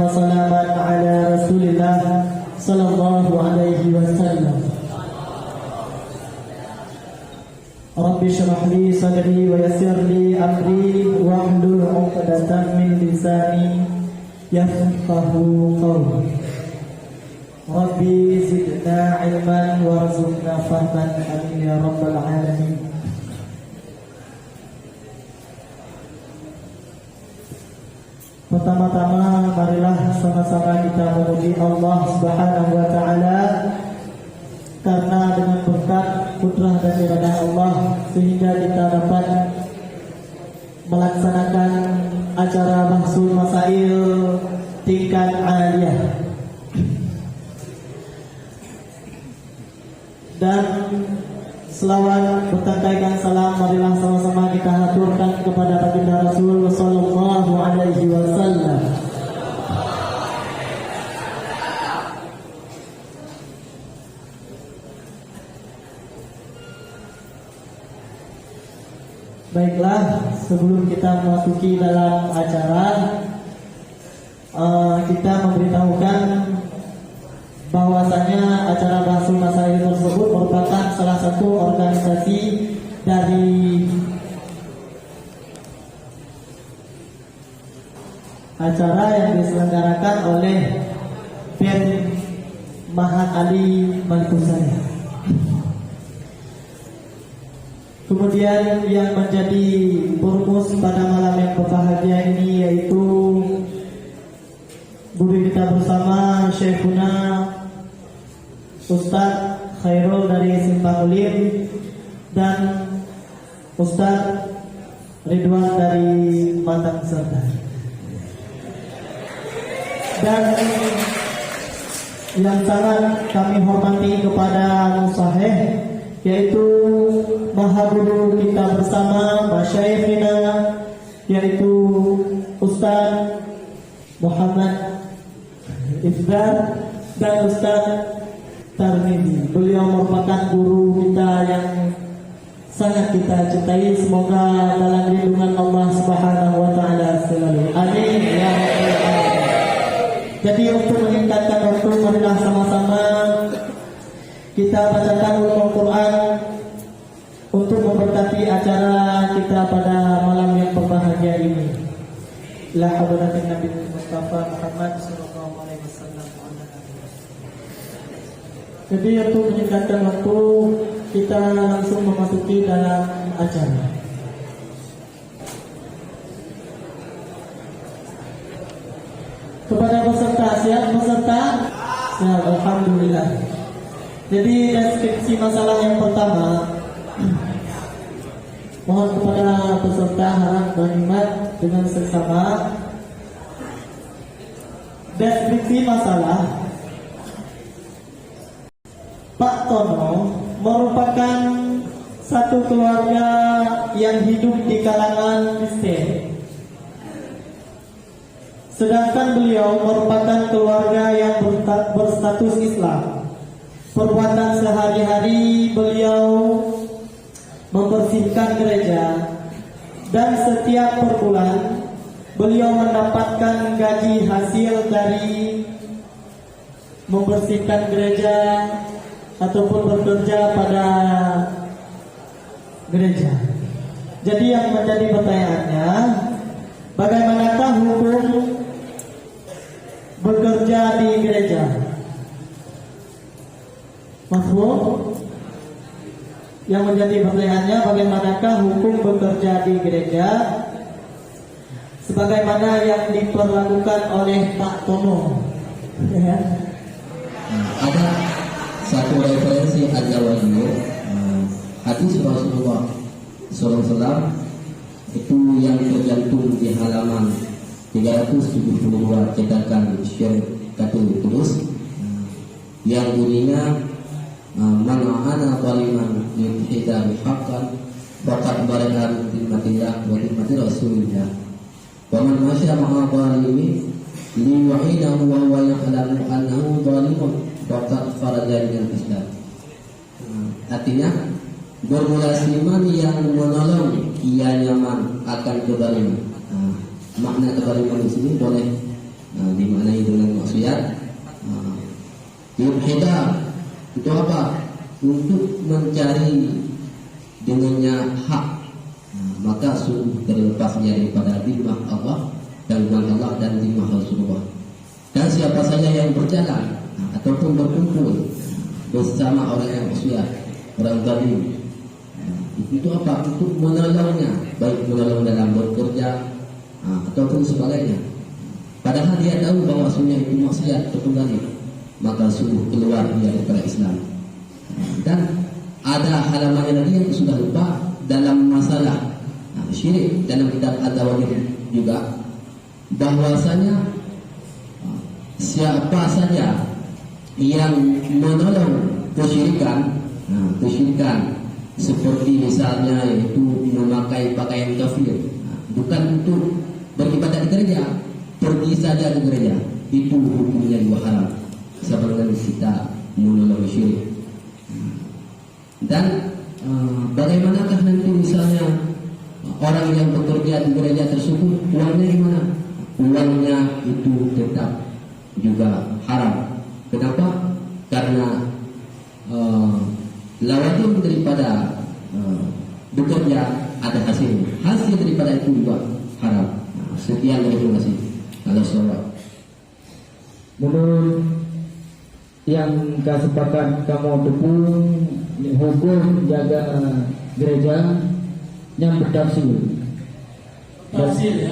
وسلاما على رسول الله صلى الله عليه وسلم. رب اشرح لي صدري ويسر لي أمري واحلل عقدة من لساني يفقهوا قولي. ربي زدنا علما وارزقنا فهما آمين يا رب العالمين. Pertama-tama marilah sama-sama kita memuji Allah Subhanahu wa taala, karena dengan berkat putra dan iradah Allah sehingga kita dapat melaksanakan acara Bahsul Masail tingkat aliyah. Dan selawat bertandaikan salam marilah sama-sama kita haturkan kepada baginda Rasul sallallahu alaihi wasallam. Baiklah, sebelum kita memasuki dalam acara, kita memberitahukan bahwasanya acara Bahsul Masail tersebut merupakan salah satu organisasi dari acara yang diselenggarakan oleh BEM Mahat Ali Malikusaya. Kemudian yang menjadi purmus pada malam yang berbahagia ini yaitu guru kita bersama Syekhuna Ustaz Khairul dari Simpang Ulim dan Ustaz Ridwan dari Matang Serta. Dan yang sangat kami hormati kepada Musaheh, yaitu Mahaguru kita bersama Masyayikhina, yaitu Ustaz Muhammad Ifdar dan Ustaz Tarmidi. Beliau merupakan guru kita yang sangat kita cintai. Semoga dalam lindungan Allah Subhanahu wa taala selalu. Amin ya rabbal alamin. Jadi untuk meningkatkan waktu, marilah sama-sama kita bacakan ulumul Quran untuk memberkati acara kita pada malam yang berbahagia ini. La hadratin Nabi Mustafa Muhammad sallallahu alaihi wasallam. Jadi untuk menyingkatkan waktu, kita langsung memasuki dalam acara. Kepada peserta, siap peserta? Siap, alhamdulillah. Jadi deskripsi masalah yang pertama, mohon kepada peserta harap berkhidmat dengan seksama. Deskripsi masalah: Pak Tono merupakan satu keluarga yang hidup di kalangan Kristen, sedangkan beliau merupakan keluarga yang berstatus Islam. Perbuatan sehari-hari beliau membersihkan gereja, dan setiap per bulan beliau mendapatkan gaji hasil dari membersihkan gereja ataupun bekerja pada gereja. Jadi yang menjadi pertanyaannya, bagaimanakah hukum bekerja di gereja? Mafhum? Yang menjadi pertanyaannya, bagaimanakah hukum bekerja di gereja sebagaimana yang diperlakukan oleh Pak Tono? Ya. Ada satu referensi Al-Jawazi, hadis Rasulullah SAW itu yang tercantum di halaman 372 cetakan Syekh Katul Kudus, yang bunyinya man ana zaliman yuhida bihaqqan faqad barakan dimmatillah wa dimmati rasulillah wa man masya ma'a zalimin li yu'idahu wa huwa ya'lamu annahu zalimun faqad faraja dengan Islam. Artinya bermula iman yang menolong ia nyaman akan kezaliman. Makna kezaliman di sini boleh dimaknai dengan maksiat. Yubhida itu apa? Untuk mencari dengannya hak, maka sungguh terlepasnya daripada zimmah Allah dan Allah dan zimmah Rasulullah. Dan siapa saja yang berjalan ataupun berkumpul bersama orang yang maksiat, orang zalim, itu apa? Untuk menolongnya, baik menolong dalam bekerja ataupun sebagainya. Padahal dia tahu bahwa sunnah itu maksiat ataupun zalim, maka sungguh keluar dia daripada Islam. Dan ada halaman lagi yang sudah lupa dalam masalah syirik dalam kitab Ad-Dawajir juga, bahwasanya siapa saja yang menolong kesyirikan, seperti misalnya yaitu memakai pakaian kafir, bukan untuk beribadah di gereja, pergi saja ke gereja, itu hukumnya juga haram. Sebagaimana kita menolong syirik. Dan bagaimanakah nanti misalnya orang yang bekerja di gereja tersebut, uangnya gimana? Uangnya itu tetap juga haram. Kenapa? Karena lawazim daripada bekerja ada hasil daripada itu juga haram. Sekian dari terima kasih. Kalau soal menurut yang kesepakatan kamu tepung hukum jaga gereja yang bertafsir ya?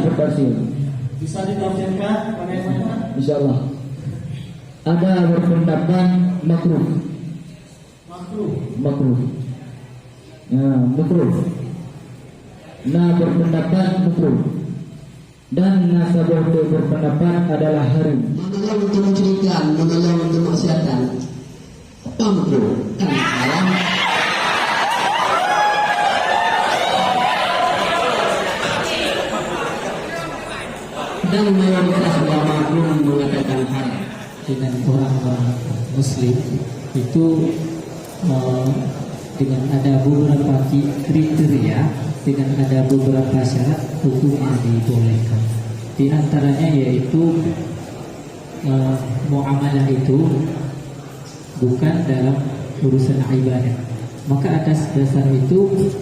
Bertafsir Bisa ditafsirkan bagaimana? insyaallah. Ada berpendapat makruh ya, makruh. Nah berpendapat makruh dan nasabah berpendapat adalah haram. menolong untuk mencurikan, menolong untuk maksiatan, apa makruh? Kan haram. Dan mayoritas ulama pun mengatakan haram. Dengan orang-orang Muslim itu dengan ada beberapa kriteria, dengan ada beberapa syarat hukumnya dibolehkan. Di antaranya yaitu muamalah itu bukan dalam urusan ibadah. Maka atas dasar itu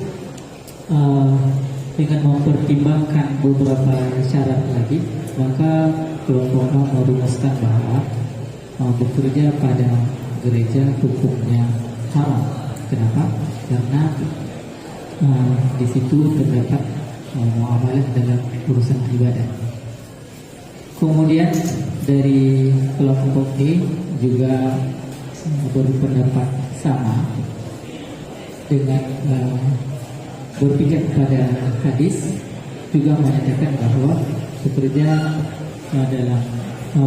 dengan mempertimbangkan beberapa syarat lagi, maka kelompok merumuskan bahwa bekerja pada gereja hukumnya haram. Kenapa? Karena di situ terdapat muamalah dalam urusan ibadah. Kemudian dari kelompok ini juga berpendapat sama dengan berpijak pada hadis, juga menyatakan bahwa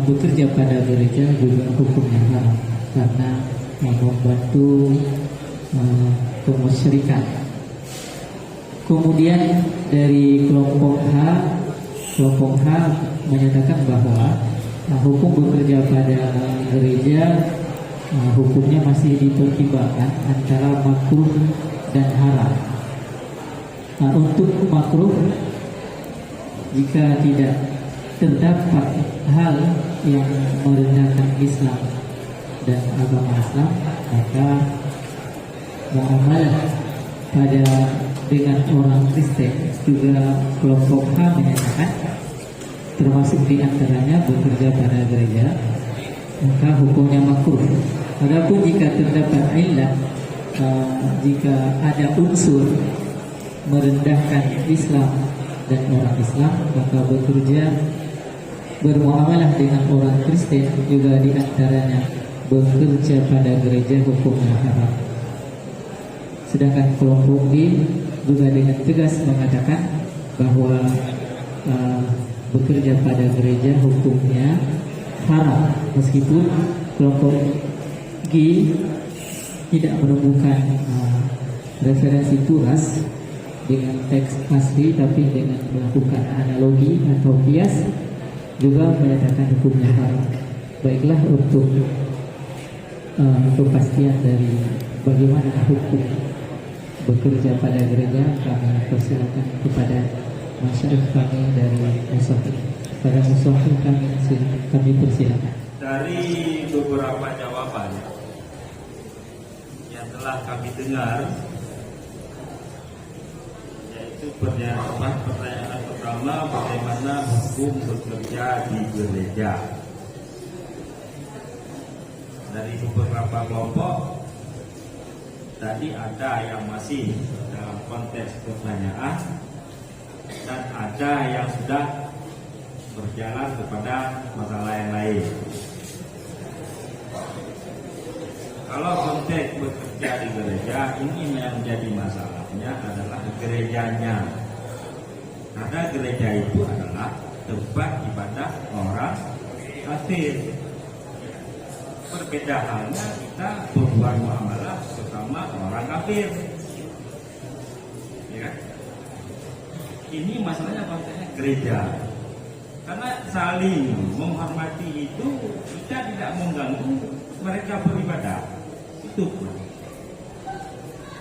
bekerja pada gereja juga hukumnya haram karena membantu kemusyrikan. Kemudian dari kelompok H menyatakan bahwa hukum bekerja pada gereja hukumnya masih dipertimbangkan antara makruh dan haram. Untuk makruh, jika tidak terdapat hal yang merendahkan Islam dan agama Islam, maka muamalah dengan orang Kristen juga kelompok H menyatakan termasuk di antaranya bekerja pada gereja, maka hukumnya makruh. Adapun jika terdapat illah, jika ada unsur merendahkan Islam dan orang Islam, maka bermuamalah dengan orang Kristen juga di antaranya bekerja pada gereja hukumnya haram. Sedangkan kelompok D juga dengan tegas mengatakan bahwa bekerja pada gereja hukumnya haram, meskipun kelompok G tidak menemukan referensi turas dengan teks asli, tapi dengan melakukan analogi atau kias juga menyatakan hukumnya haram. Baiklah, untuk kepastian dari bagaimana hukum bekerja pada gereja, kami persilakan kepada masyarakat kami dari Musafi. Pada musuh kami persilakan. Dari beberapa jawaban yang telah kami dengar, yaitu pertanyaan pertama, bagaimana hukum bekerja di gereja. Dari beberapa kelompok tadi ada yang masih dalam konteks pertanyaan dan ada yang sudah berjalan kepada masalah yang lain. Kalau konteks bekerja di gereja, ini yang menjadi masalahnya adalah gerejanya. Karena gereja itu adalah tempat ibadah orang kafir. Perbedaannya kita berbuat muamalah bersama orang kafir. Ya. Ini masalahnya konteksnya gereja. Karena saling menghormati itu kita tidak mengganggu mereka beribadah. Itu.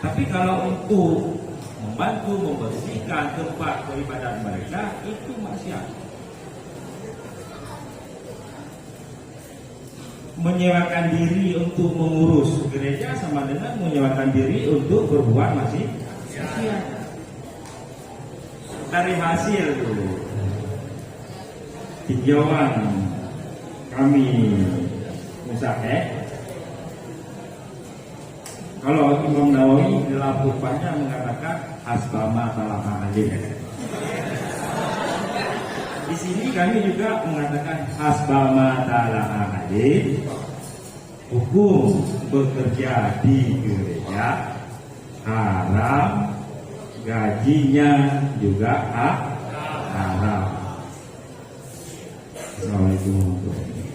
Tapi kalau untuk membantu membersihkan tempat peribadahan mereka, itu maksiat. Menyewakan diri untuk mengurus gereja sama dengan menyewakan diri untuk berbuat maksiat. Dari hasil dulu tinjauan kami Musafir, kalau Imam Nawawi dalam khutbahnya mengatakan asbama salah hadis. Di sini kami juga mengatakan asbama salah hadis, hukum bekerja di gereja haram, gajinya juga haram. Assalamualaikum warahmatullahi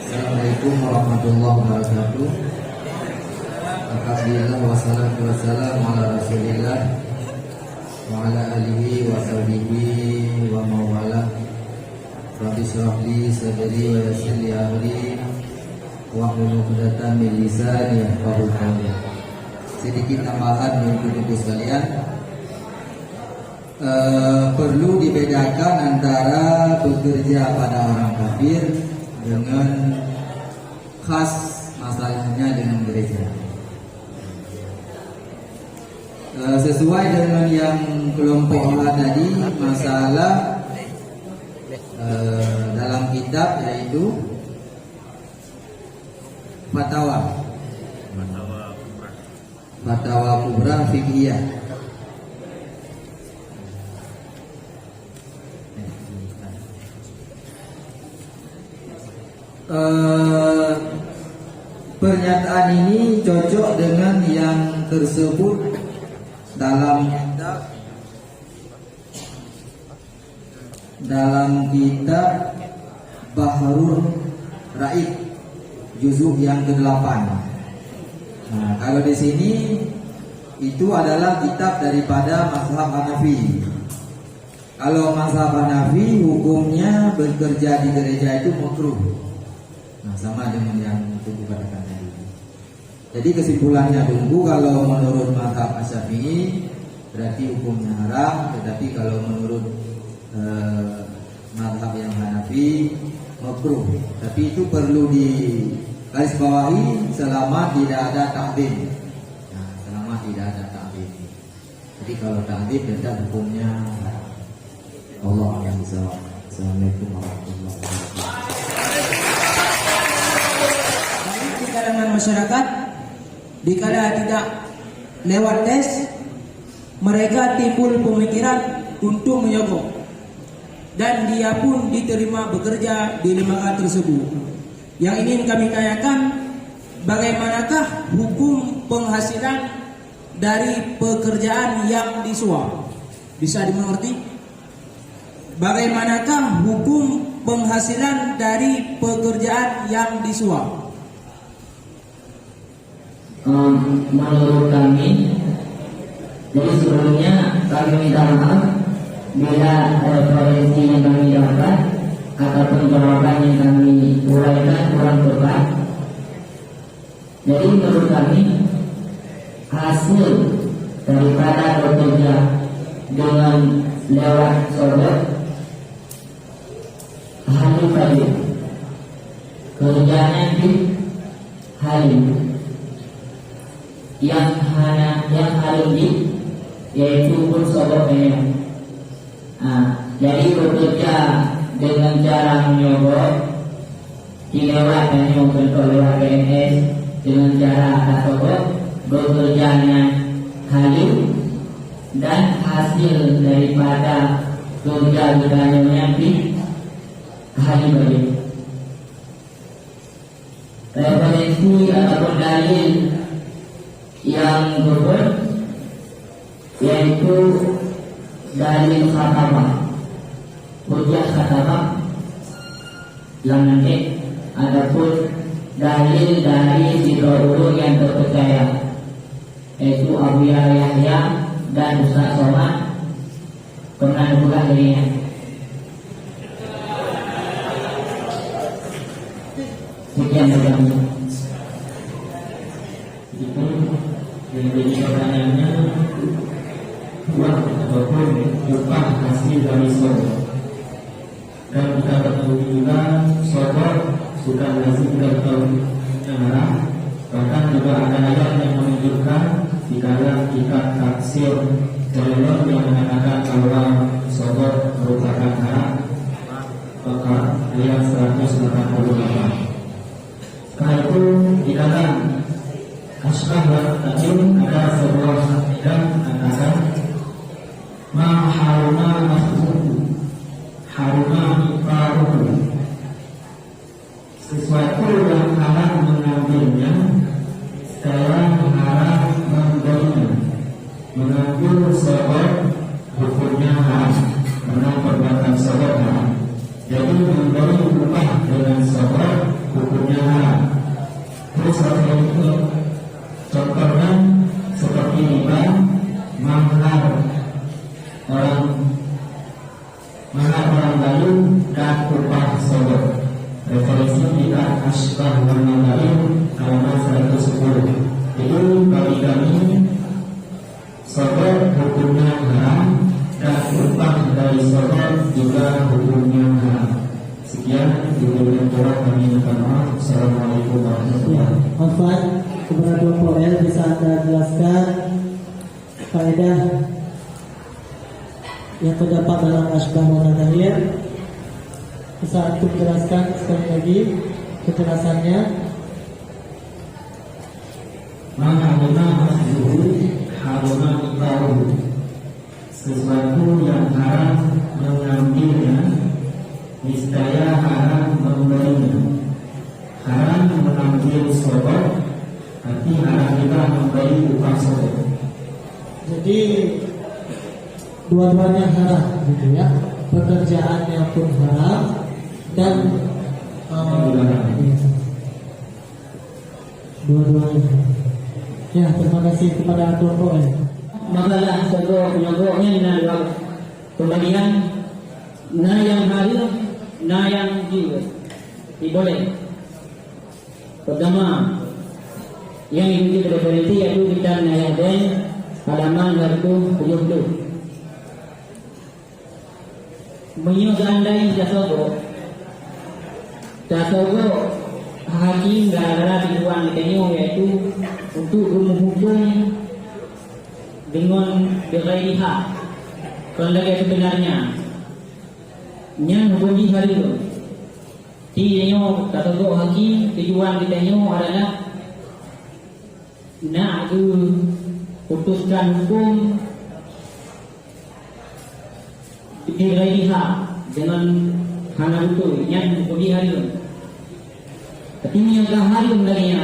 Assalamualaikum warahmatullahi wabarakatuh. Alhamdulillah wassalatu wassalamu ala Rasulillah wa ala alihi wa sahbihi wa mawala. Rabbi shrah li sadri wa yassir li amri wa hlul 'uqdatam min lisani yafqahu qawli. Sedikit tambahan untuk ibu sekalian, perlu dibedakan antara bekerja pada orang kafir dengan khas masalahnya dengan gereja. Sesuai dengan yang kelompok A tadi, masalah dalam kitab yaitu Fatwa Kubra Fiqhiyah. Pernyataan ini cocok dengan yang tersebut dalam kitab Bahrul Raid juzuk yang ke-8. Nah, kalau di sini itu adalah kitab daripada mazhab Hanafi. Kalau mazhab Hanafi hukumnya bekerja di gereja itu makruh. Nah, sama dengan yang Tunggu katakan tadi. Jadi kesimpulannya Tunggu, kalau menurut mazhab Asy-Syafi'i berarti hukumnya haram, tetapi kalau menurut mazhab yang Hanafi makruh. Tapi itu perlu digarisbawahi selama tidak ada ta'dzim. Nah, selama tidak ada ta'dzim. Jadi kalau ta'dzim tetap hukumnya haram. Allah yang bisa. Assalamualaikum warahmatullahi wabarakatuh. Di kalangan masyarakat, dikala tidak lewat tes, mereka timbul pemikiran untuk menyogok, dan dia pun diterima bekerja di lembaga tersebut. Yang ingin kami tanyakan, bagaimanakah hukum penghasilan dari pekerjaan yang disuap? Bisa dimengerti? Bagaimanakah hukum penghasilan dari pekerjaan yang disuap? Menurut kami, jadi sebelumnya kami minta maaf bila ada proyeksi yang kami dapat ataupun jawaban yang kami uraikan kurang tepat. Jadi menurut kami hasil daripada bekerja dengan lewat sobat halim tadi kerjanya di halim yang halim di yaitu pun sobatnya. Jadi bekerja dengan cara menyogok dilewat dan membentuk lewat PNS dengan cara tasawuf bekerjanya halim dan hasil daripada kerja budayanya di halim bagi referensi ataupun dalil yang berbeda yaitu dalil khatamah hujjah khatamah yang nanti adapun dalil dari ulul yang terpercaya yaitu Abu Yahya dan Ustaz Somad pernah juga dirinya. Sekian dari kami. Itu yang jadi pertanyaannya uang ataupun upah hasil dari sobat. Dan kita ketahui juga sobat sudah lazim dalam negara. Bahkan juga ada ayat yang menunjukkan di dalam kitab tafsir Jalalain yang mengatakan bahwa sobat merupakan haram. Maka ayat 188. Setelah itu di dalam Asbah wa Ta'im ada sebuah kaidah mengatakan ma haruna mahfuhu haruna iqaruhu, sesuatu yang haram mengambilnya sekarang haram memberinya. Mengambil sobat hukumnya haram karena perbuatan sobat haram. Jadi memberi upah dengan sobat hukumnya haram. Terus seperti itu contohnya seperti riba, mahar orang lain dan upah sobat. Referensi kita Asbah wa Ta'im halaman 110. Jadi bagi kami sobat hukumnya haram dan upah dari sobat juga hukumnya haram. Sekian diberikan jawab kami minta maaf. Assalamualaikum warahmatullahi wabarakatuh. Afwan, kepada dua poin bisa Anda jelaskan faedah yang terdapat dalam Asbah wa Ta'im? Bisa Anda jelaskan sekali lagi kejelasannya? Maharuna mahzuhu haruna iqaruhu, sesuatu yang haram mengambilnya niscaya haram memberinya. Haram mengambil sobat, tapi haram juga memberi upah sobat. Jadi dua-duanya haram gitu ya. Pekerjaannya pun haram dan dua-duanya. Ya, terima kasih kepada Dua Poin. Masalah penyogoknya dengan pembagian na yang haram, na yang jiwa. Boleh. Pertama, yang ikuti referensi yaitu kitab Nayaden halaman 170. Menyogandai tasawuf hakim gara-gara tujuan ditengok yaitu untuk menghukum dengan bighairi hak. Kalau lagi sebenarnya yang hukum di hari itu tengok tasawuf hakim tujuan ditengok adalah nak putuskan hukum bighairi hak dengan hana betul yang hukum di hari itu. Tapi yang harum darinya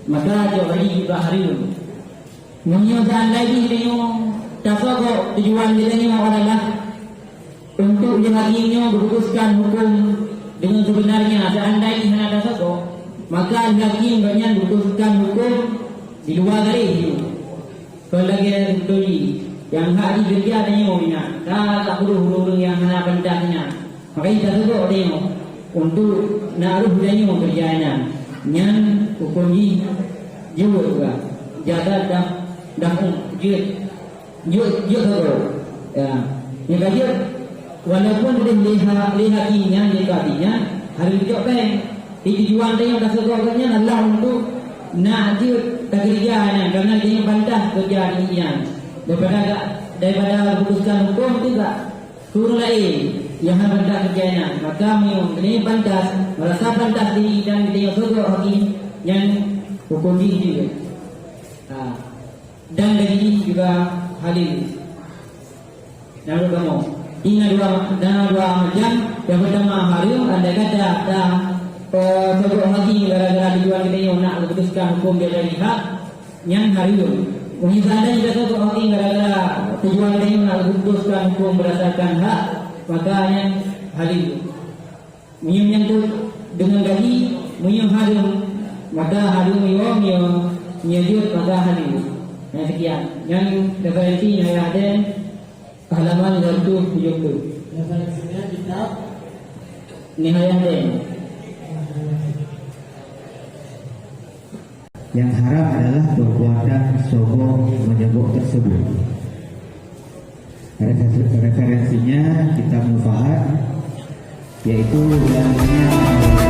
maka jawab juga harum. Menyodan lagi dengan tasawuf tujuan dia adalah untuk hakinya memutuskan hukum dengan sebenarnya. Seandainya hana tasawuf maka hakim banyak memutuskan hukum di luar dari itu. Kalau lagi betul yang hak dikerja tanya tak perlu huruf yang hana pendaknya. Maka kita juga tengok untuk naruh budaya kerjanya yang hukum juga jaga dah jut terus ya yang kaji walaupun lihat ininya jikatinya hari itu kan tujuan dia dah segalanya adalah untuk nak jut kerjanya karena dia bantah kerjanya daripada putuskan hukum juga turun lain yang bantah kerjanya maka ini pantas merasa pantas diri dan dia segal hakim yang hukum ini juga dan dari juga hadir. Lalu kamu ingat dua macam. Yang pertama hadir ada kata sebuah hakim gara-gara dijual kita yang nak memutuskan hukum dia dari hak yang hadir. Mungkin ada juga sebuah hakim gara-gara tujuan kita yang nak memutuskan hukum berdasarkan hak maka yang hadir. Mungkin yang tu dengan gaji mungkin hadir maka hadir mungkin menyediut maka hadir. Yang sekian, yang referensi yang ada halaman 170. Referensinya kitab Nihayatin. Yang haram adalah perbuatan sombong menyogok tersebut. Referensinya kitab Mufahat, yaitu dalamnya